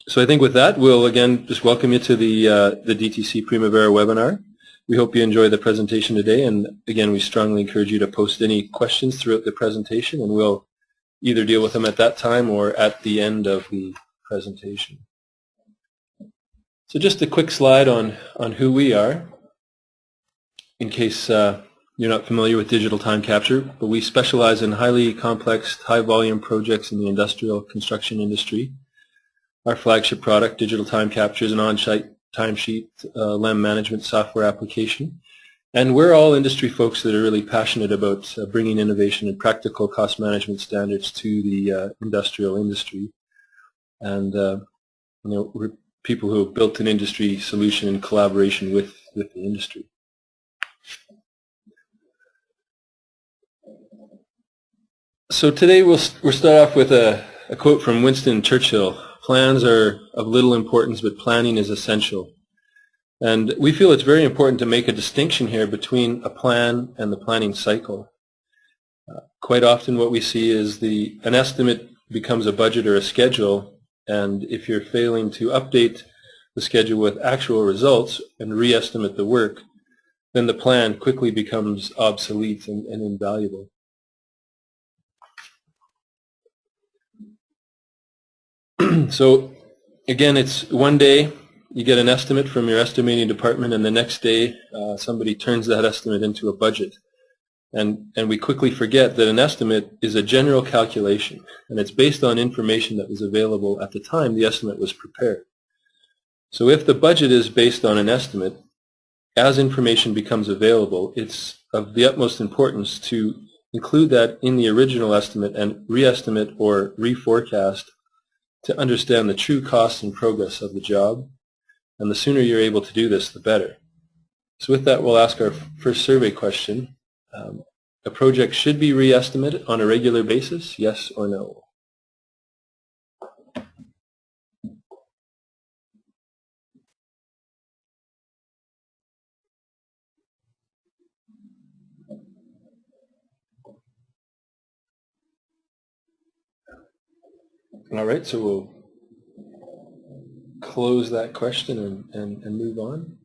So I think with that, we'll again just welcome you to the DTC Primavera webinar. We hope you enjoy the presentation today, and again, we strongly encourage you to post any questions throughout the presentation, and we'll either deal with them at that time or at the end of the presentation. So just a quick slide on who we are, in case you're not familiar with digital time capture, but we specialize in highly complex, high-volume projects in the industrial construction industry. Our flagship product, Digital Time Capture, is an on-site timesheet LEM management software application. And we're all industry folks that are really passionate about bringing innovation and practical cost management standards to the industrial industry. And we're people who have built an industry solution in collaboration with the industry. So today we'll start off with a quote from Winston Churchill. Plans are of little importance, but planning is essential. And we feel it's very important to make a distinction here between a plan and the planning cycle. Quite often what we see is an estimate becomes a budget or a schedule, and if you're failing to update the schedule with actual results and re-estimate the work, then the plan quickly becomes obsolete and invaluable. So again, it's one day you get an estimate from your estimating department, and the next day somebody turns that estimate into a budget. And we quickly forget that an estimate is a general calculation, and it's based on information that was available at the time the estimate was prepared. So if the budget is based on an estimate, as information becomes available, it's of the utmost importance to include that in the original estimate and re-estimate or reforecast to understand the true cost and progress of the job. And the sooner you're able to do this, the better. So with that, we'll ask our first survey question. A project should be re-estimated on a regular basis, yes or no? All right, so we'll close that question and move on.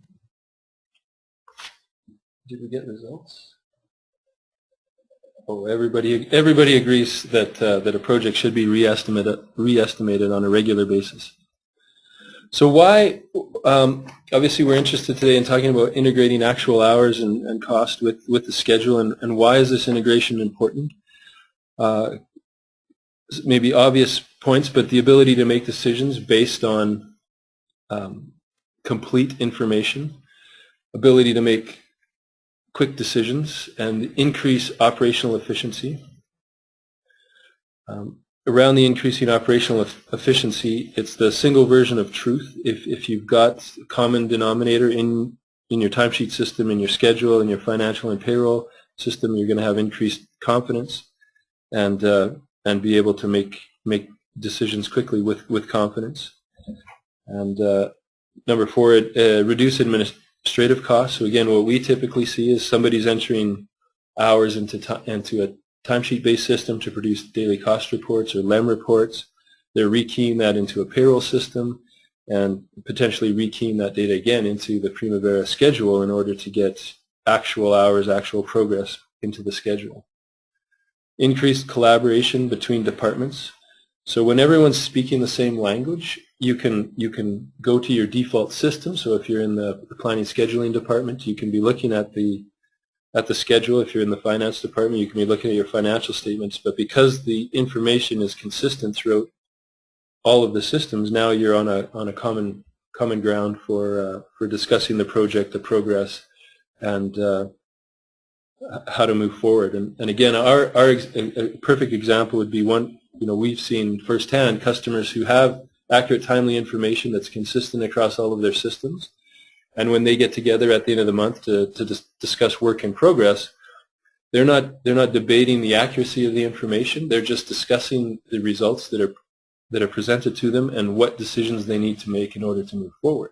Did we get results? Oh, everybody agrees that a project should be re-estimated on a regular basis. So why? Obviously, we're interested today in talking about integrating actual hours and cost with the schedule, and why is this integration important? Maybe obvious points, but the ability to make decisions based on complete information, ability to make quick decisions, and increase operational efficiency. Around the increasing operational efficiency, it's the single version of truth. If you've got a common denominator in your timesheet system, in your schedule, in your financial and payroll system, you're going to have increased confidence and be able to make decisions quickly with confidence. And number 4, reduce administrative costs. So again, what we typically see is somebody's entering hours into a timesheet-based system to produce daily cost reports or LEM reports. They're rekeying that into a payroll system and potentially rekeying that data again into the Primavera schedule in order to get actual hours, actual progress into the schedule. Increased collaboration between departments. So when everyone's speaking the same language, you can go to your default system. So if you're in the planning scheduling department, you can be looking at the schedule. If you're in the finance department, you can be looking at your financial statements. But because the information is consistent throughout all of the systems, now you're on a common ground for discussing the project, the progress, and how to move forward. And again, a perfect example would be one. We've seen firsthand customers who have accurate, timely information that's consistent across all of their systems. And when they get together at the end of the month to discuss work in progress, they're not debating the accuracy of the information. They're just discussing the results that are presented to them and what decisions they need to make in order to move forward.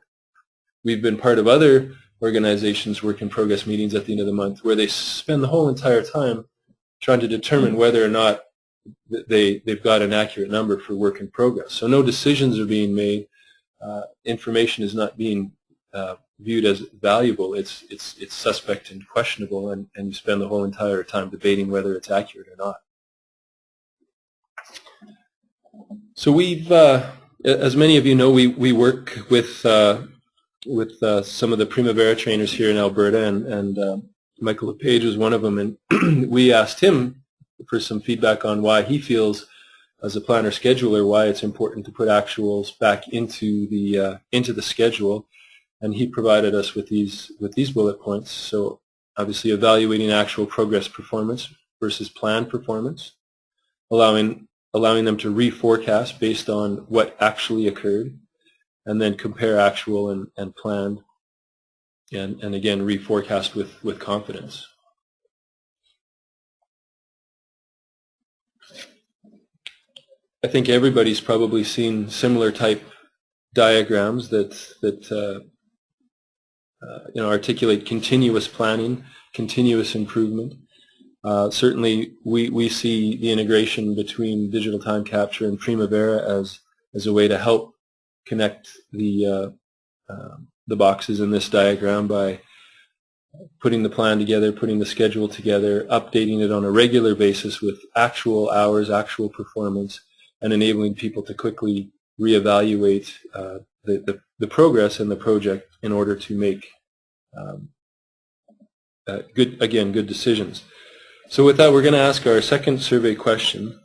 We've been part of other organizations' work in progress meetings at the end of the month where they spend the whole entire time trying to determine whether or not they've got an accurate number for work in progress. So no decisions are being made, information is not being viewed as valuable, it's suspect and questionable, and you spend the whole entire time debating whether it's accurate or not. So we've, as many of you know, we work with some of the Primavera trainers here in Alberta, and Michael LePage was one of them, and we asked him for some feedback on why he feels, as a planner scheduler, why it's important to put actuals back into the schedule, and he provided us with these bullet points. So obviously evaluating actual progress performance versus planned performance, allowing them to reforecast based on what actually occurred, and then compare actual and planned, and again reforecast with confidence. I think everybody's probably seen similar type diagrams that articulate continuous planning, continuous improvement. Certainly, we see the integration between digital time capture and Primavera as a way to help connect the boxes in this diagram by putting the plan together, putting the schedule together, updating it on a regular basis with actual hours, actual performance, and enabling people to quickly reevaluate the progress in the project in order to make good decisions. So with that, we're going to ask our second survey question,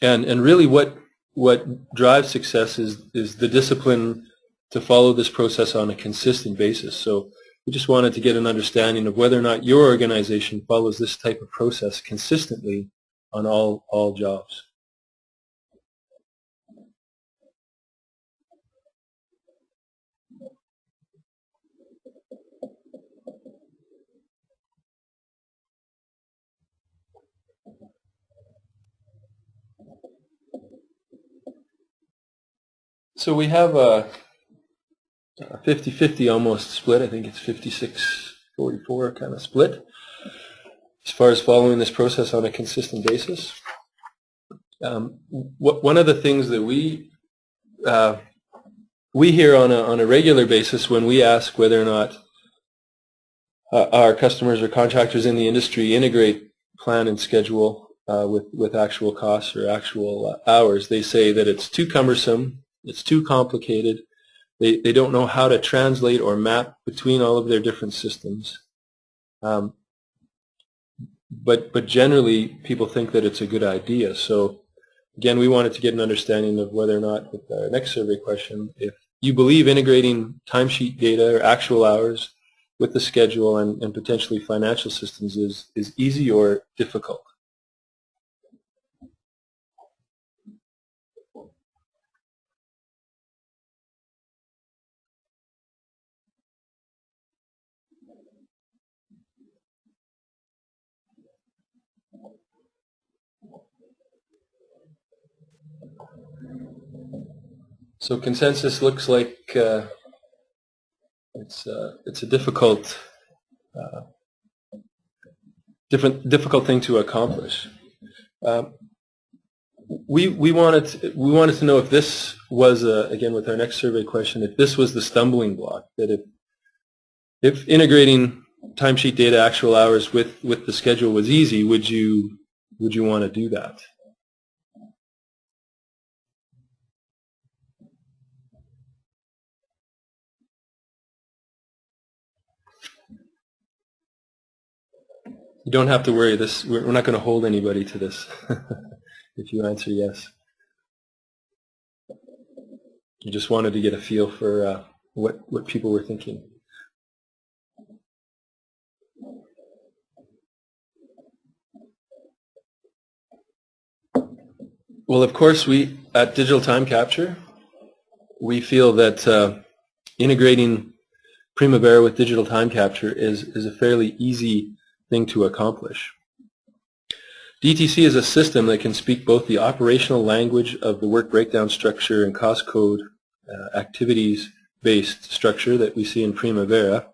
and really what drives success is the discipline to follow this process on a consistent basis. So we just wanted to get an understanding of whether or not your organization follows this type of process consistently on all jobs. So we have a 50-50 almost split. I think it's 56-44 kind of split as far as following this process on a consistent basis. One of the things that we hear on a regular basis when we ask whether or not our customers or contractors in the industry integrate plan and schedule with actual costs or actual hours, they say that it's too cumbersome, it's too complicated. They don't know how to translate or map between all of their different systems. But generally, people think that it's a good idea. So again, we wanted to get an understanding of whether or not, with our next survey question, if you believe integrating timesheet data or actual hours with the schedule and potentially financial systems is easy or difficult. So consensus looks like it's a difficult thing to accomplish. We wanted to know if this was again with our next survey question, if this was the stumbling block, that if integrating timesheet data, actual hours with the schedule was easy, would you want to do that? You don't have to worry. We're not going to hold anybody to this if you answer yes. You just wanted to get a feel for what people were thinking. Well, of course, we at Digital Time Capture, we feel that integrating Primavera with Digital Time Capture is a fairly easy thing to accomplish. DTC is a system that can speak both the operational language of the work breakdown structure and cost code activities-based structure that we see in Primavera,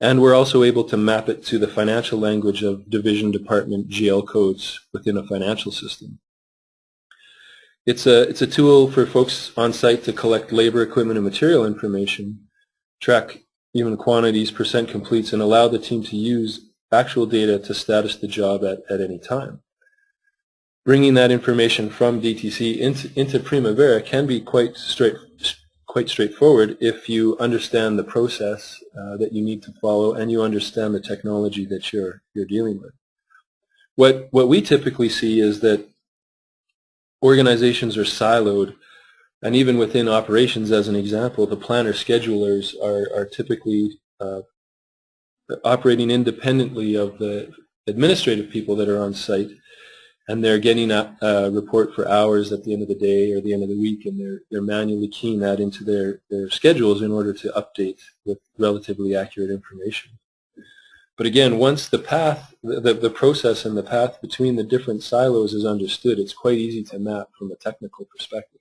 and we're also able to map it to the financial language of division, department, GL codes within a financial system. It's a tool for folks on site to collect labor, equipment, and material information, track even quantities, percent completes, and allow the team to use actual data to status the job at any time. Bringing that information from DTC into Primavera can be quite straightforward if you understand the process that you need to follow and you understand the technology that you're dealing with. What we typically see is that organizations are siloed, and even within operations, as an example, the planner schedulers are typically operating independently of the administrative people that are on site, and they're getting a report for hours at the end of the day or the end of the week, and they're manually keying that into their schedules in order to update with relatively accurate information. But again, once the path, the process and the path between the different silos is understood, it's quite easy to map from a technical perspective.